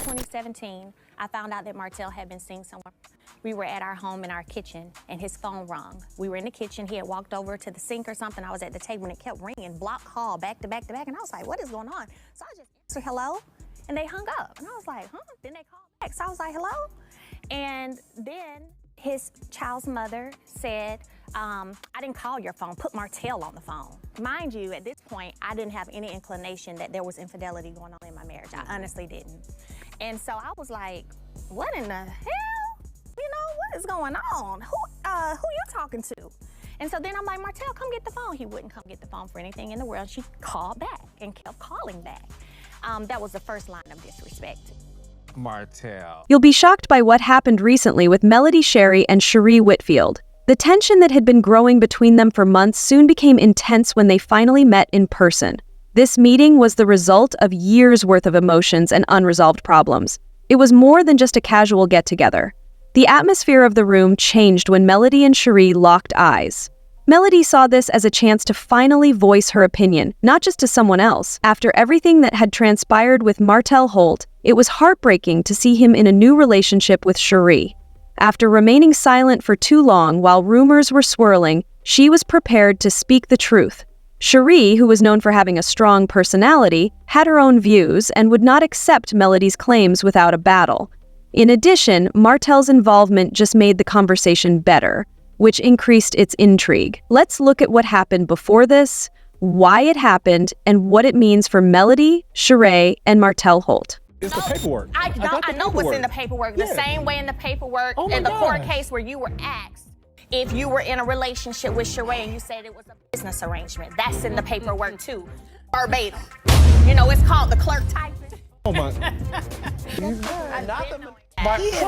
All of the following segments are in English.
2017, I found out that Martell had been seeing someone. We were at our home in our kitchen, and his phone rung. We were in the kitchen. He had walked over to the sink or something. I was at the table, and it kept ringing, block call, back to back to back. And I was like, what is going on? So I just answered hello, and they hung up. And I was like, huh? Then they called back. So I was like, hello? And then his child's mother said, I didn't call your phone, put Martell on the phone. Mind you, at this point, I didn't have any inclination that there was infidelity going on in my marriage. I honestly didn't. And so I was like, what in the hell? You know, what is going on? Who you talking to? And so then I'm like, Martell, come get the phone. He wouldn't come get the phone for anything in the world. She called back and kept calling back. That was the first line of disrespect. Martell. You'll be shocked by what happened recently with Shari and Shereé Whitfield. The tension that had been growing between them for months soon became intense when they finally met in person. This meeting was the result of years' worth of emotions and unresolved problems. It was more than just a casual get-together. The atmosphere of the room changed when Melody and Shereé locked eyes. Melody saw this as a chance to finally voice her opinion, not just to someone else. After everything that had transpired with Martell Holt, it was heartbreaking to see him in a new relationship with Shereé. After remaining silent for too long while rumors were swirling, she was prepared to speak the truth. Shereé, who was known for having a strong personality, had her own views and would not accept Melody's claims without a battle. In addition, Martell's involvement just made the conversation better, which increased its intrigue. Let's look at what happened before this, why it happened, and what it means for Melody, Shereé, and Martell Holt. It's the paperwork. I know what's in the paperwork. The same way in the paperwork in the court case where you were asked if you were in a relationship with Shereé and you said it was a business arrangement. That's in the paperwork too, verbatim. You know, it's called the clerk typing. Oh my.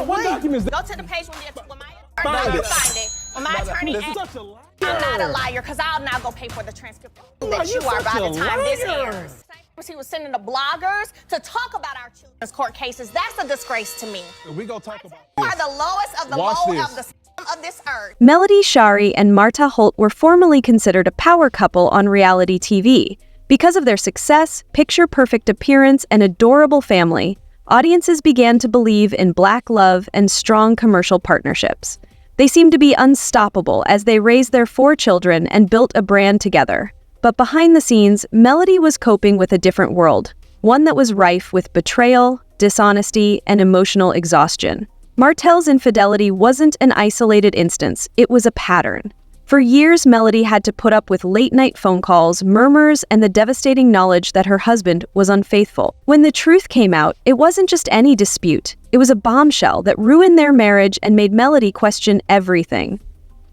What documents? Go to the page when my attorney asks. I'm not a liar, because I'll now go pay for the transcript that you are by the time this airs. He was sending the bloggers to talk about our children's court cases. That's a disgrace to me. We go talk about You are the lowest of the low of the scum of this earth. Melody, Shari, and Martell Holt were formerly considered a power couple on reality TV. Because of their success, picture-perfect appearance, and adorable family, audiences began to believe in black love and strong commercial partnerships. They seemed to be unstoppable as they raised their 4 children and built a brand together. But behind the scenes, Melody was coping with a different world, one that was rife with betrayal, dishonesty, and emotional exhaustion. Martell's infidelity wasn't an isolated instance, it was a pattern. For years, Melody had to put up with late-night phone calls, murmurs, and the devastating knowledge that her husband was unfaithful. When the truth came out, it wasn't just any dispute. It was a bombshell that ruined their marriage and made Melody question everything.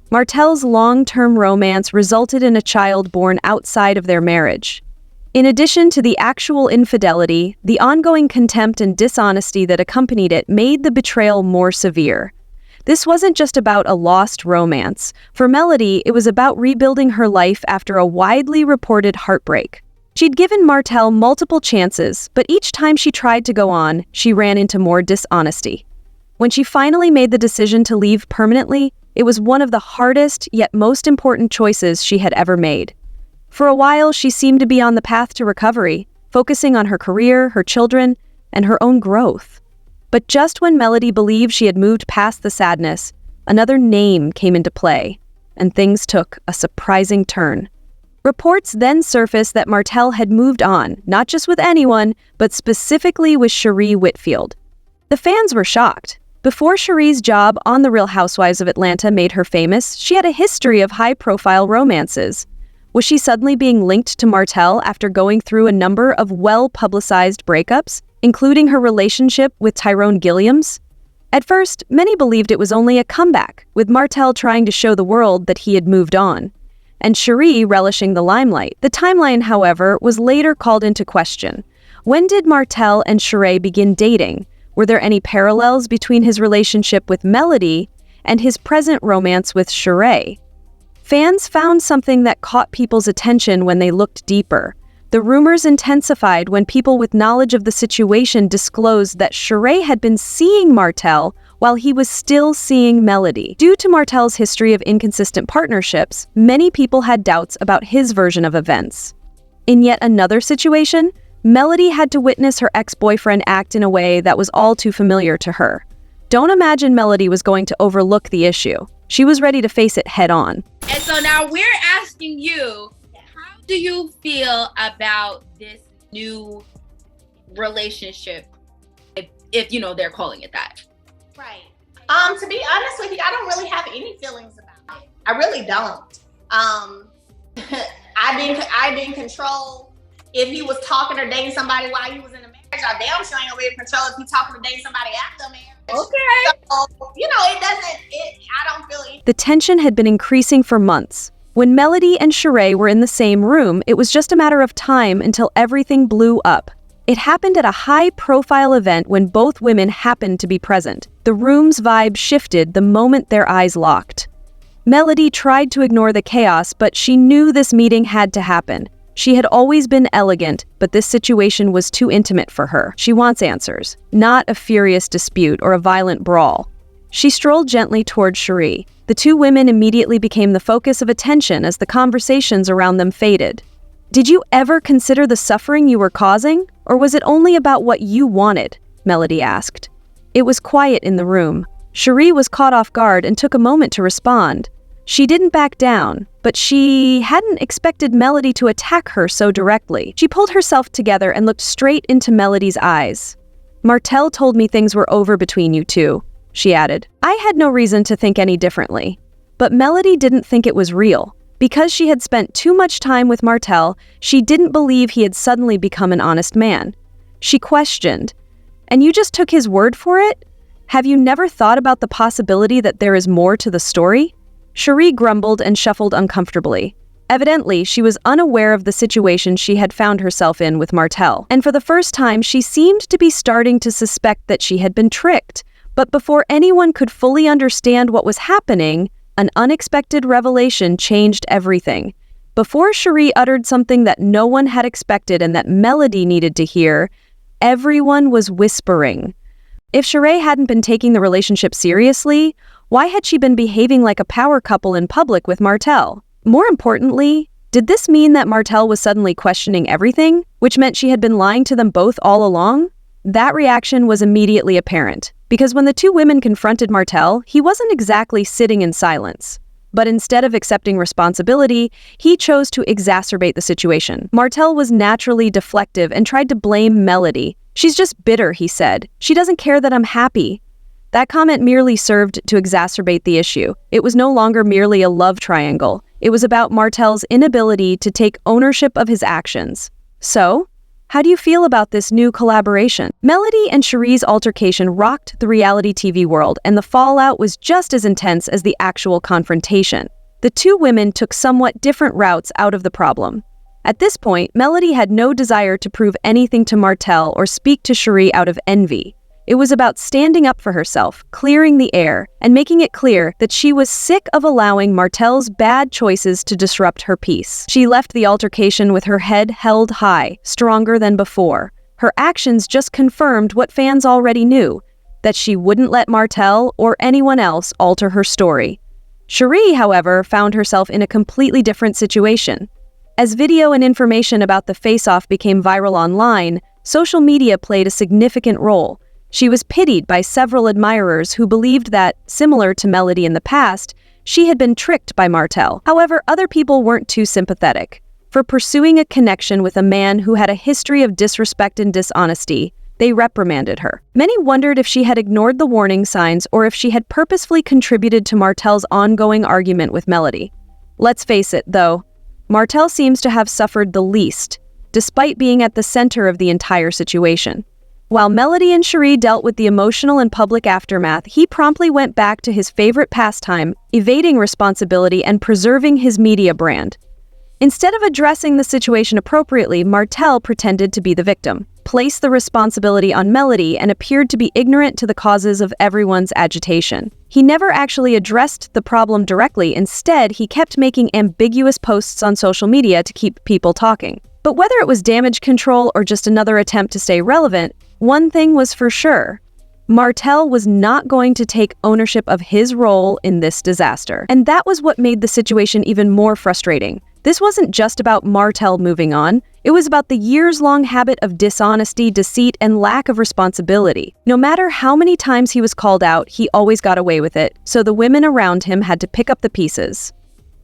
Martell's long-term romance resulted in a child born outside of their marriage. In addition to the actual infidelity, the ongoing contempt and dishonesty that accompanied it made the betrayal more severe. This wasn't just about a lost romance. For Melody, it was about rebuilding her life after a widely reported heartbreak. She'd given Martell multiple chances, but each time she tried to go on, she ran into more dishonesty. When she finally made the decision to leave permanently, it was one of the hardest yet most important choices she had ever made. For a while, she seemed to be on the path to recovery, focusing on her career, her children, and her own growth. But just when Melody believed she had moved past the sadness, another name came into play, and things took a surprising turn. Reports then surfaced that Martell had moved on, not just with anyone, but specifically with Shereé Whitfield. The fans were shocked. Before Sheree's job on The Real Housewives of Atlanta made her famous, she had a history of high-profile romances. Was she suddenly being linked to Martell after going through a number of well-publicized breakups, including her relationship with Tyrone Gilliams? At first, many believed it was only a comeback, with Martell trying to show the world that he had moved on, and Shereé relishing the limelight. The timeline, however, was later called into question. When did Martell and Shereé begin dating? Were there any parallels between his relationship with Melody and his present romance with Shereé? Fans found something that caught people's attention when they looked deeper. The rumors intensified when people with knowledge of the situation disclosed that Shereé had been seeing Martell while he was still seeing Melody. Due to Martell's history of inconsistent partnerships, many people had doubts about his version of events. In yet another situation, Melody had to witness her ex-boyfriend act in a way that was all too familiar to her. Don't imagine Melody was going to overlook the issue. She was ready to face it head-on. And so now we're asking you, how do you feel about this new relationship, if you know they're calling it that? Right. To be honest with you, I don't really have any feelings about it. I really don't. I didn't control if he was talking or dating somebody while he was in a marriage. I damn sure ain't gonna be able to control if he's talking or dating somebody after marriage. Okay. So, I don't feel it. The tension had been increasing for months. When Melody and Shereé were in the same room, it was just a matter of time until everything blew up. It happened at a high-profile event when both women happened to be present. The room's vibe shifted the moment their eyes locked. Melody tried to ignore the chaos, but she knew this meeting had to happen. She had always been elegant, but this situation was too intimate for her. She wants answers, not a furious dispute or a violent brawl. She strolled gently toward Shereé. The two women immediately became the focus of attention as the conversations around them faded. Did you ever consider the suffering you were causing? Or was it only about what you wanted? Melody asked. It was quiet in the room. Shereé was caught off guard and took a moment to respond. She didn't back down, but she hadn't expected Melody to attack her so directly. She pulled herself together and looked straight into Melody's eyes. Martell told me things were over between you two, she added. I had no reason to think any differently. But Melody didn't think it was real. Because she had spent too much time with Martell, she didn't believe he had suddenly become an honest man. She questioned, "And you just took his word for it? Have you never thought about the possibility that there is more to the story?" Shereé grumbled and shuffled uncomfortably. Evidently, she was unaware of the situation she had found herself in with Martell, and for the first time she seemed to be starting to suspect that she had been tricked. But before anyone could fully understand what was happening, an unexpected revelation changed everything. Before Shereé uttered something that no one had expected and that Melody needed to hear, everyone was whispering. If Shereé hadn't been taking the relationship seriously, why had she been behaving like a power couple in public with Martell? More importantly, did this mean that Martell was suddenly questioning everything, which meant she had been lying to them both all along? That reaction was immediately apparent, because when the two women confronted Martell, he wasn't exactly sitting in silence. But instead of accepting responsibility, he chose to exacerbate the situation. Martell was naturally deflective and tried to blame Melody. "She's just bitter," he said. "She doesn't care that I'm happy." That comment merely served to exacerbate the issue. It was no longer merely a love triangle. It was about Martell's inability to take ownership of his actions. So, how do you feel about this new collaboration? Melody and Shereé's altercation rocked the reality TV world, and the fallout was just as intense as the actual confrontation. The two women took somewhat different routes out of the problem. At this point, Melody had no desire to prove anything to Martell or speak to Shereé out of envy. It was about standing up for herself, clearing the air, and making it clear that she was sick of allowing Martell's bad choices to disrupt her peace. She left the altercation with her head held high, stronger than before. Her actions just confirmed what fans already knew, that she wouldn't let Martell or anyone else alter her story. Shereé, however, found herself in a completely different situation. As video and information about the face-off became viral online, social media played a significant role. She was pitied by several admirers who believed that, similar to Melody in the past, she had been tricked by Martell. However, other people weren't too sympathetic. For pursuing a connection with a man who had a history of disrespect and dishonesty, they reprimanded her. Many wondered if she had ignored the warning signs or if she had purposefully contributed to Martell's ongoing argument with Melody. Let's face it, though, Martell seems to have suffered the least, despite being at the center of the entire situation. While Melody and Shereé dealt with the emotional and public aftermath, he promptly went back to his favorite pastime, evading responsibility and preserving his media brand. Instead of addressing the situation appropriately, Martell pretended to be the victim, placed the responsibility on Melody, and appeared to be ignorant to the causes of everyone's agitation. He never actually addressed the problem directly. Instead, he kept making ambiguous posts on social media to keep people talking. But whether it was damage control or just another attempt to stay relevant, one thing was for sure. Martell was not going to take ownership of his role in this disaster. And that was what made the situation even more frustrating. This wasn't just about Martell moving on, it was about the years-long habit of dishonesty, deceit, and lack of responsibility. No matter how many times he was called out, he always got away with it, so the women around him had to pick up the pieces.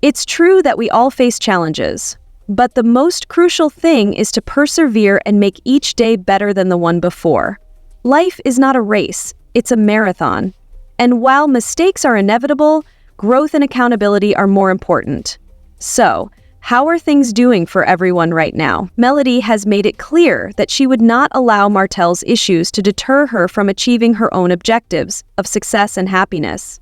It's true that we all face challenges, but the most crucial thing is to persevere and make each day better than the one before. Life is not a race, it's a marathon. And while mistakes are inevitable, growth and accountability are more important. So, how are things doing for everyone right now? Melody has made it clear that she would not allow Martell's issues to deter her from achieving her own objectives of success and happiness.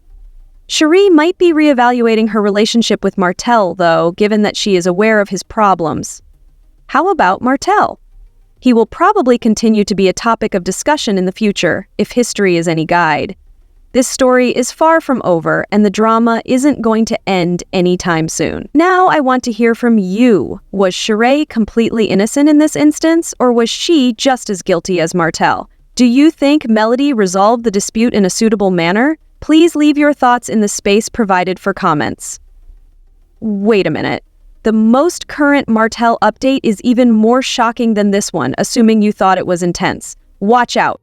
Shereé might be reevaluating her relationship with Martell, though, given that she is aware of his problems. How about Martell? He will probably continue to be a topic of discussion in the future, if history is any guide. This story is far from over, and the drama isn't going to end anytime soon. Now I want to hear from you. Was Shereé completely innocent in this instance, or was she just as guilty as Martell? Do you think Melody resolved the dispute in a suitable manner? Please leave your thoughts in the space provided for comments. Wait a minute. The most current Martell update is even more shocking than this one, assuming you thought it was intense. Watch out.